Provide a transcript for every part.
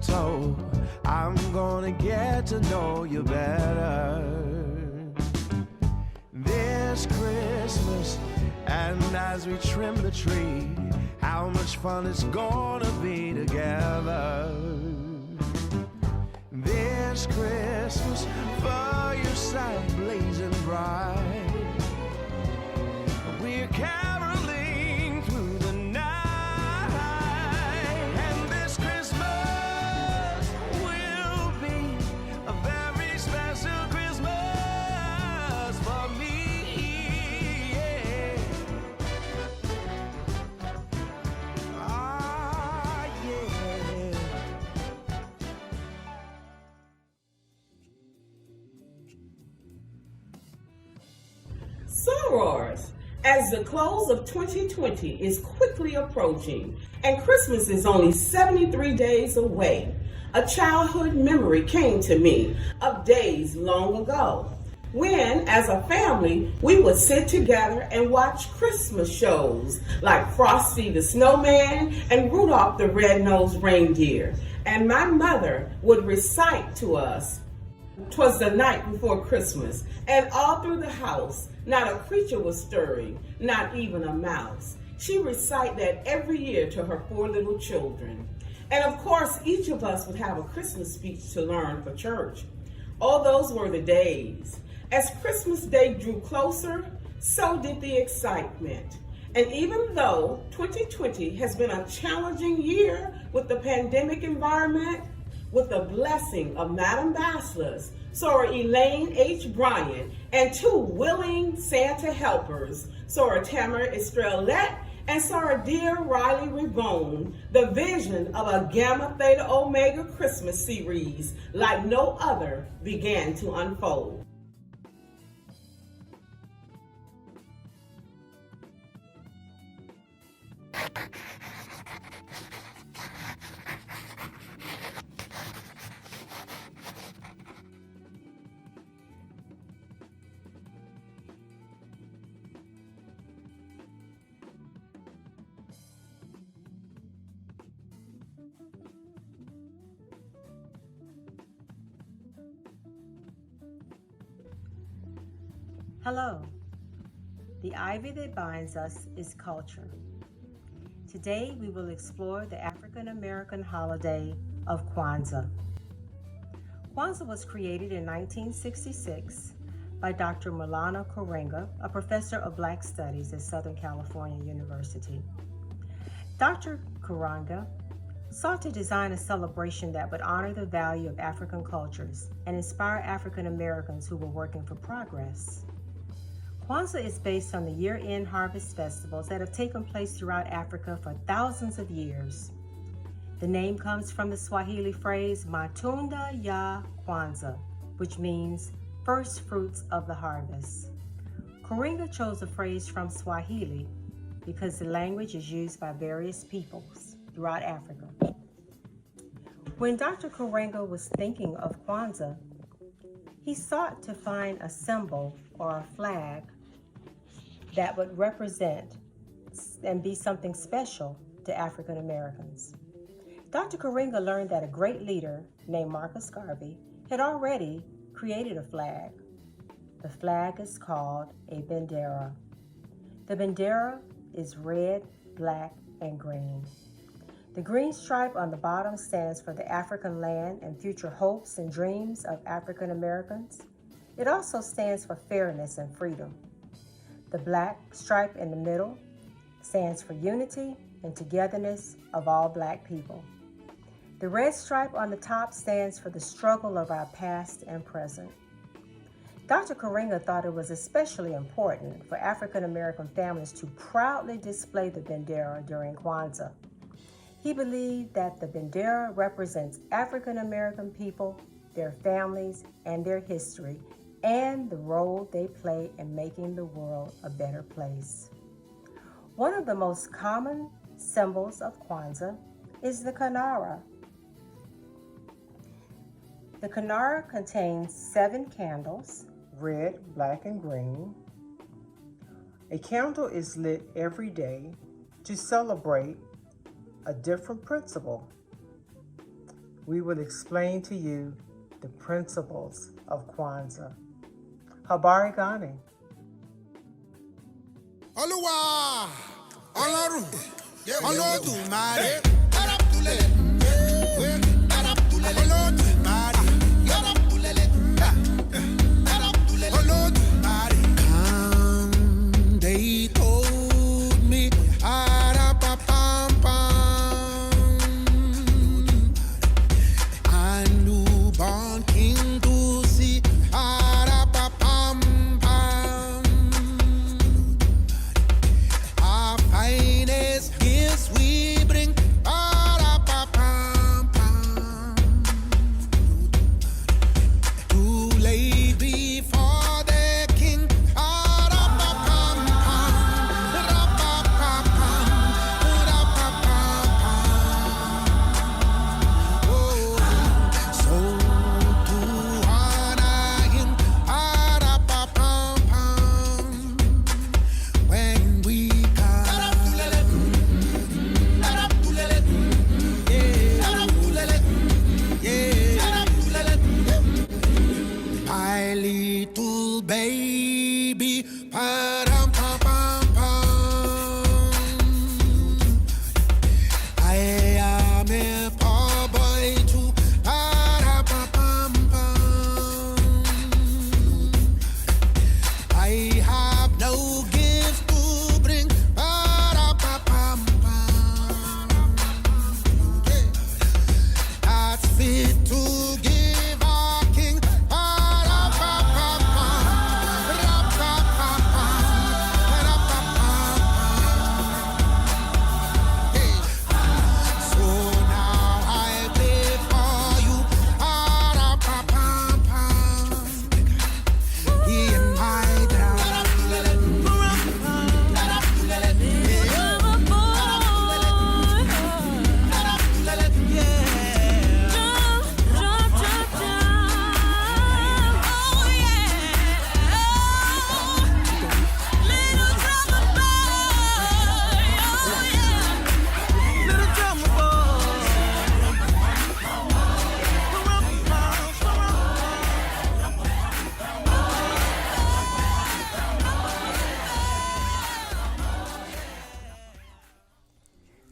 mistletoe, I'm gonna get to know you better this Christmas. And as we trim the tree, how much fun it's gonna be together this Christmas. Fireside blazing bright, we're caroling through the night, and this Christmas will be a very special Christmas for me, yeah. Ah, yeah. Sorors, as the close of 2020 is quickly approaching and Christmas is only 73 days away, a childhood memory came to me of days long ago when, as a family, we would sit together and watch Christmas shows like Frosty the Snowman and Rudolph the Red-Nosed Reindeer, and my mother would recite to us. 'Twas the night before Christmas, and all through the house, not a creature was stirring, not even a mouse. She recited that every year to her 4 little children. And of course, each of us would have a Christmas speech to learn for church. All those were the days. As Christmas Day drew closer, so did the excitement. And even though 2020 has been a challenging year with the pandemic environment, with the blessing of Madam Basler's, Sora Elaine H. Bryant, and 2 willing Santa helpers, Sora Tamara Estrellette and Sora Dear Riley Rivone, the vision of a Gamma Theta Omega Christmas series like no other began to unfold. Hello. The ivy that binds us is culture. Today we will explore the African American holiday of Kwanzaa. Kwanzaa was created in 1966 by Dr. Maulana Karenga, a professor of Black Studies at Southern California University. Dr. Karenga sought to design a celebration that would honor the value of African cultures and inspire African Americans who were working for progress. Kwanzaa is based on the year-end harvest festivals that have taken place throughout Africa for thousands of years. The name comes from the Swahili phrase Matunda ya Kwanzaa, which means first fruits of the harvest. Karenga chose the phrase from Swahili because the language is used by various peoples throughout Africa. When Dr. Karenga was thinking of Kwanzaa, he sought to find a symbol or a flag that would represent and be something special to African Americans. Dr. Karenga learned that a great leader named Marcus Garvey had already created a flag. The flag is called a bandera. The bandera is red, black, and green. The green stripe on the bottom stands for the African land and future hopes and dreams of African Americans. It also stands for fairness and freedom. The black stripe in the middle stands for unity and togetherness of all Black people. The red stripe on the top stands for the struggle of our past and present. Dr. Karenga thought it was especially important for African American families to proudly display the bandera during Kwanzaa. He believed that the bandera represents African American people, their families, and their history, and the role they play in making the world a better place. One of the most common symbols of Kwanzaa is the kinara. The kinara contains 7 candles, red, black, and green. A candle is lit every day to celebrate a different principle. we will explain to you the principles of Kwanzaa. Habari gani? Olúwa, Ọlọ́run, Olódùmarè, Olódùmarè. Come, they told me, a newborn king to see, our finest gifts we bring, to lay before the king. So to honor him, when we come, my little baby, I am a poor boy too. I have no gift to bring. That's fit to give our king. So now I play for you. In my town.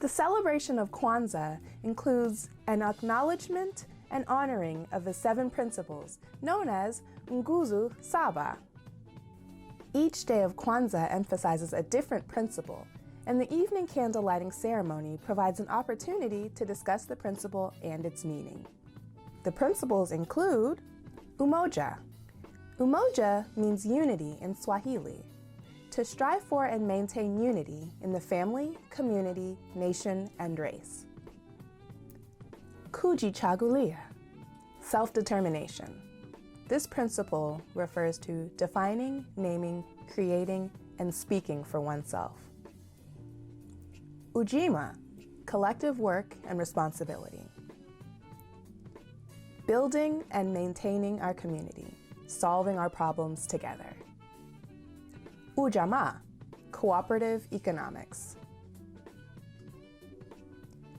The celebration of Kwanzaa includes an acknowledgement and honoring of the 7 principles, known as Nguzo Saba. Each day of Kwanzaa emphasizes a different principle, and the evening candle lighting ceremony provides an opportunity to discuss the principle and its meaning. The principles include Umoja. Umoja means unity in Swahili. To strive for and maintain unity in the family, community, nation, and race. Kujichagulia, self-determination. This principle refers to defining, naming, creating, and speaking for oneself. Ujima, collective work and responsibility. Building and maintaining our community, solving our problems together. Ujamaa, cooperative economics.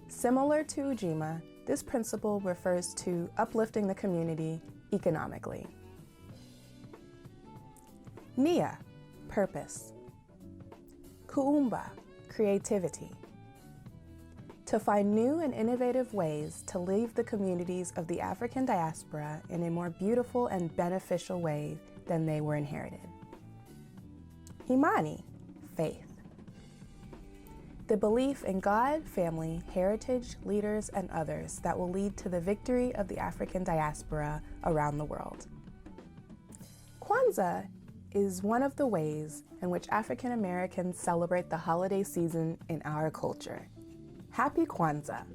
Similar to Ujima, this principle refers to uplifting the community economically. Nia, purpose. Kuumba, creativity. To find new and innovative ways to leave the communities of the African diaspora in a more beautiful and beneficial way than they were inherited. Imani, faith. The belief in God, family, heritage, leaders, and others that will lead to the victory of the African diaspora around the world. Kwanzaa is one of the ways in which African Americans celebrate the holiday season in our culture. Happy Kwanzaa!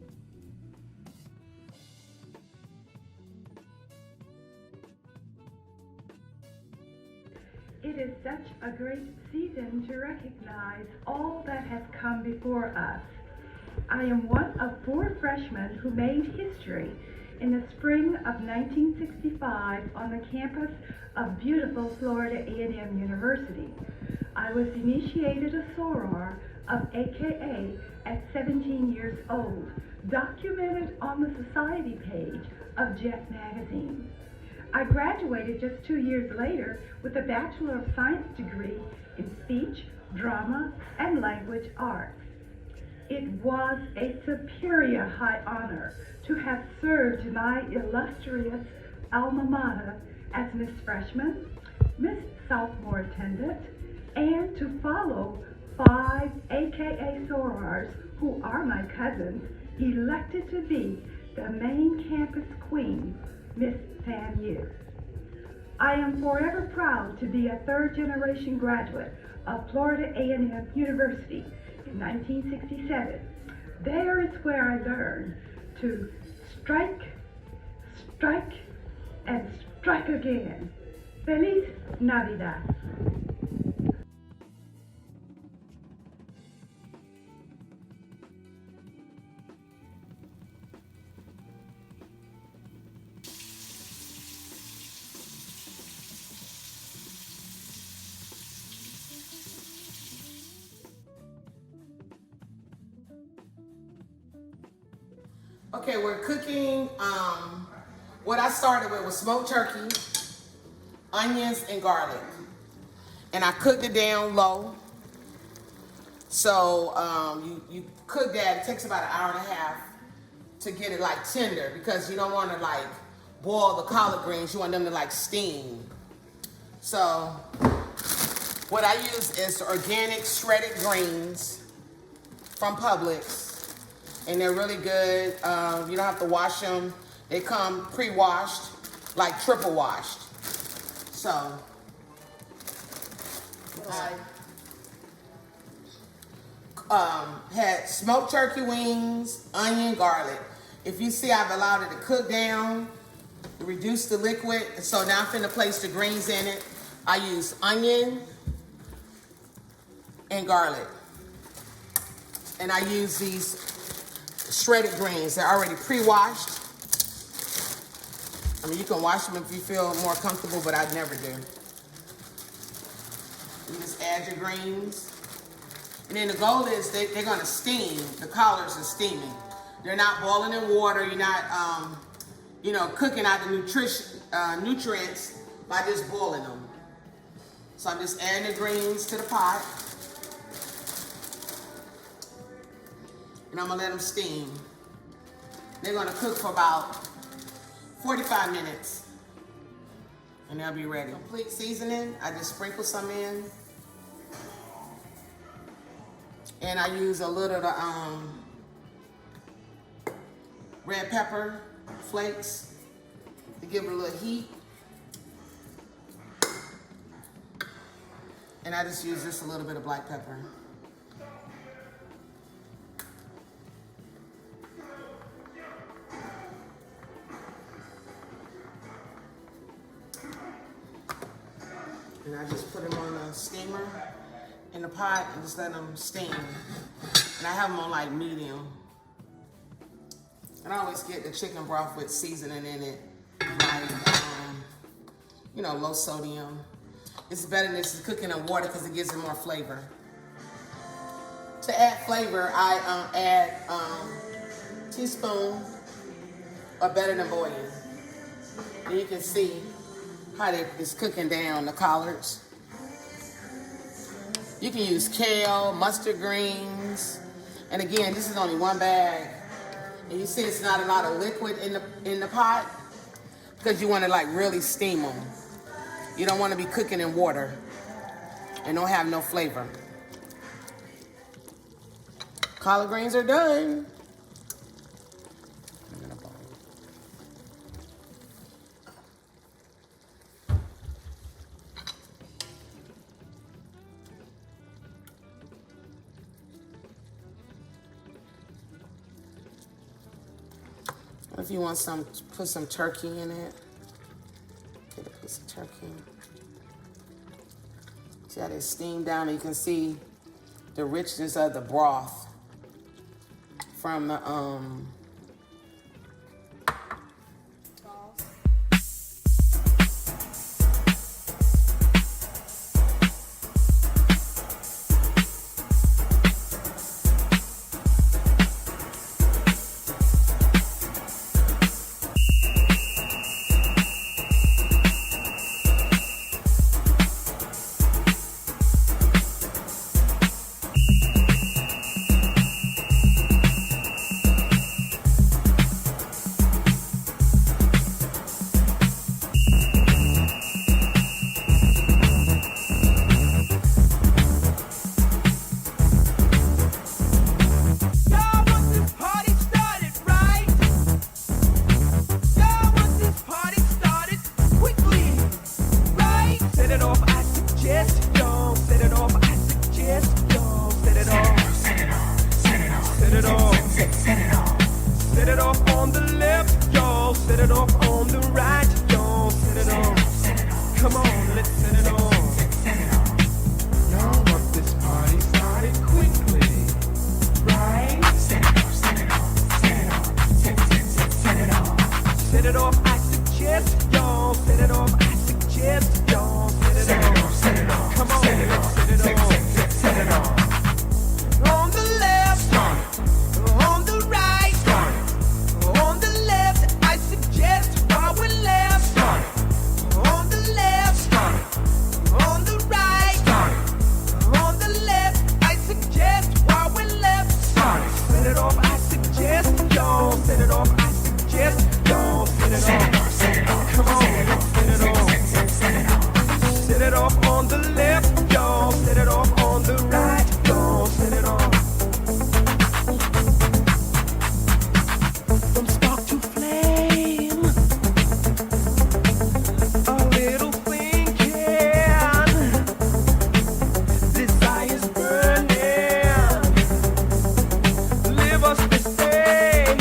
It is such a great season to recognize all that has come before us. I am one of 4 freshmen who made history in the spring of 1965 on the campus of beautiful Florida A&M University. I was initiated a soror of AKA at 17 years old, documented on the society page of Jet magazine. I graduated just 2 years later with a Bachelor of Science degree in speech, drama, and language arts. It was a superior high honor to have served my illustrious alma mater as Miss Freshman, Miss Sophomore Attendant, and to follow 5 AKA sorors who are my cousins elected to be the main campus queen, Miss Fan Yu. I am forever proud to be a third-generation graduate of Florida A&M University in 1967. There is where I learned to strike, strike, and strike again. Feliz Navidad. Okay, we're cooking, what I started with was smoked turkey, onions, and garlic. And I cooked it down low. So you cook that, it takes about an hour and a half to get it like tender, because you don't want to like boil the collard greens, you want them to like steam. So what I use is organic shredded greens from Publix. And they're really good. You don't have to wash them. They come pre-washed, like triple washed. So, I had smoked turkey wings, onion, garlic. If you see, I've allowed it to cook down, reduce the liquid. So now I'm finna place the greens in it. I use onion and garlic. And I use these shredded greens. They're already pre-washed. I mean, you can wash them if you feel more comfortable, but I never do. You just add your greens. And then the goal is they're gonna steam. The collards are steaming. They're not boiling in water. You're not, cooking out the nutrients by just boiling them. So I'm just adding the greens to the pot. And I'm gonna let them steam. They're gonna cook for about 45 minutes. And they'll be ready. Complete seasoning, I just sprinkle some in. And I use a little of the red pepper flakes to give it a little heat. And I just use just a little bit of black pepper. And I just put them on a steamer in the pot and just let them steam. And I have them on like medium. And I always get the chicken broth with seasoning in it, like, low sodium. It's better than this cooking in water because it gives it more flavor. To add flavor, I add a teaspoon of Better Than Boiling. And you can see how it's cooking down the collards. You can use kale, mustard greens. And again, this is only one bag. And you see it's not a lot of liquid in the pot because you want to like really steam them. You don't want to be cooking in water and don't have no flavor. Collard greens are done. If you want put some turkey in it. Get a piece of turkey. See how they steam down? You can see the richness of the broth from the Set it off on the right, y'all. Set it off. Come on, let's set it off. Y'all want this party started quickly, right? Set it off, set it off, set it off, set it off. Set it off, I suggest, y'all. Set it off, I suggest, y'all. Set it off, set it off. Come on, set it off, set it off, set it off. On the left, on the right, on the left, I suggest while we're left. On the left, on the right, on the left, I suggest while we're left. Set it off, I suggest, y'all. Set it off, I suggest, y'all. Set it off, set it off. Come on, set it off, set it off. Set it off on the left, y'all. Set it off on the right, y'all. Set it off. From spark to flame, a little thinking, desire's burning. Live us this day.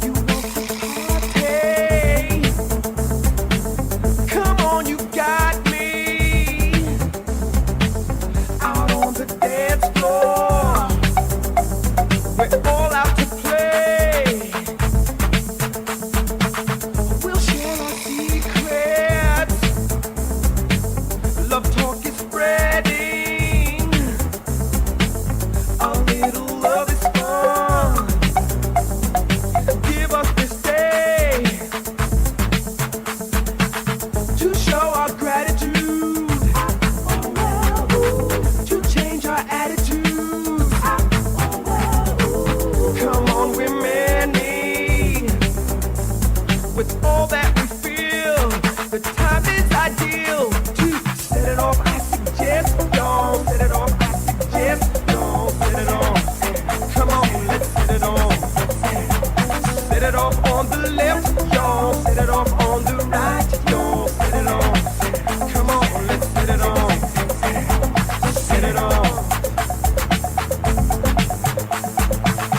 You want to party? Come on, you got me. Out on the dance floor, we're all out to play. We'll share our secrets. Love talk is spreading. A little love is fun. Give us this day to show our gratitude, to change our attitudes. Come on, we're many. With all that we feel, the time is ideal to set it off. I suggest, y'all. Set it off. I suggest, y'all. Set it off. Come on, let's set it off. Set it off on the left, y'all. Set it off on the right, y'all. Set it off. Come on, let's set it off. Set it off.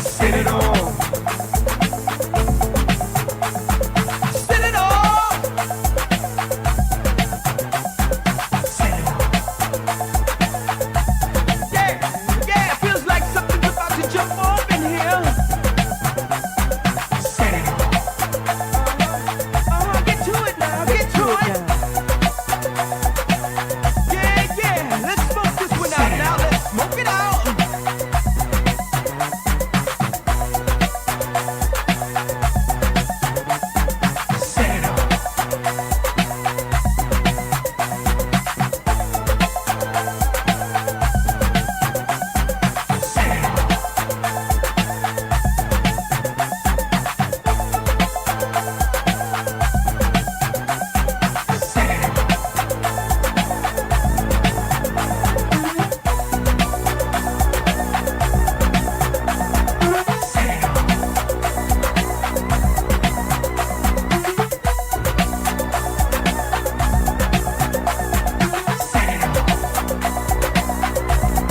Set it off. Set it off. Set it off. Yeah, yeah, feels like something's about to jump off in here. Set it off. Get to it now, get to it. Yeah, yeah, let's smoke this one out now. Let's smoke it out. Set it off. Set it off. Set it off. Set it off. Set it off.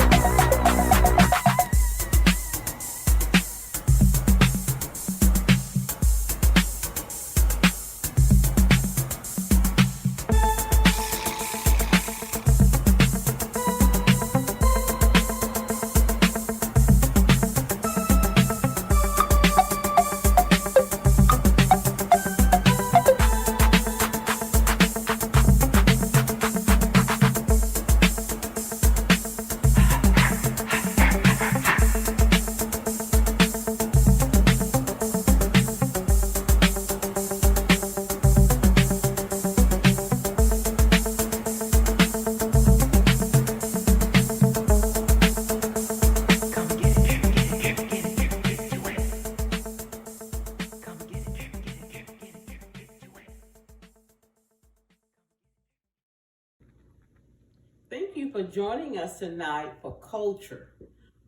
Thank you for joining us tonight for Culture.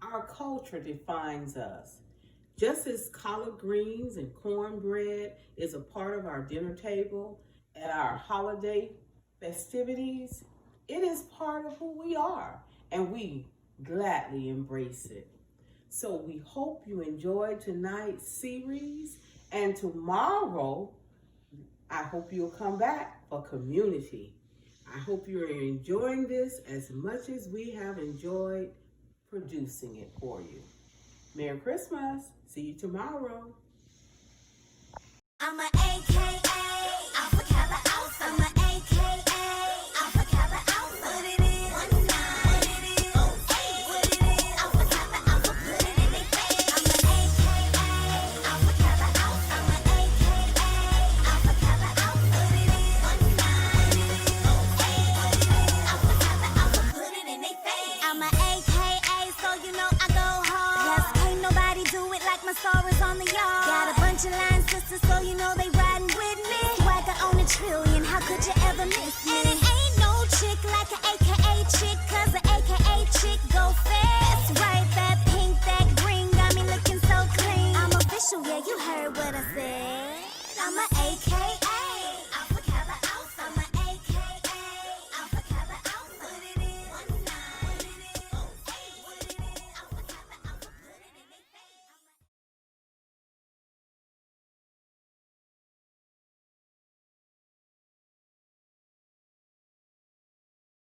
Our culture defines us. Just as collard greens and cornbread is a part of our dinner table at our holiday festivities, it is part of who we are, and we gladly embrace it. So we hope you enjoyed tonight's series, and tomorrow, I hope you'll come back for community. I hope you're enjoying this as much as we have enjoyed producing it for you. Merry Christmas. See you tomorrow. I'm a AKA, Alpha Kappa Alpha. I'm a AKA, Alpha Kappa Alpha. Put it in, one nine. Put it in, what it is. Alpha Kappa Alpha, put it in their face. I'm a AKA, Alpha Kappa Alpha. I'm a AKA, Alpha Kappa Alpha. Put it in, one nine. What it is, Alpha Kappa Alpha, put it in their face. I'm a AKA, so you know I go hard. Yes, can't nobody do it like my stars on the yard. Got a bunch of line sisters, so you know they riding with me. Swagger on a trillion, how could you ever miss me? And it ain't no chick like an AKA chick, cause an AKA chick go fast. Right, that pink, that green got me looking so clean. I'm official, yeah, you heard what I said. I'm a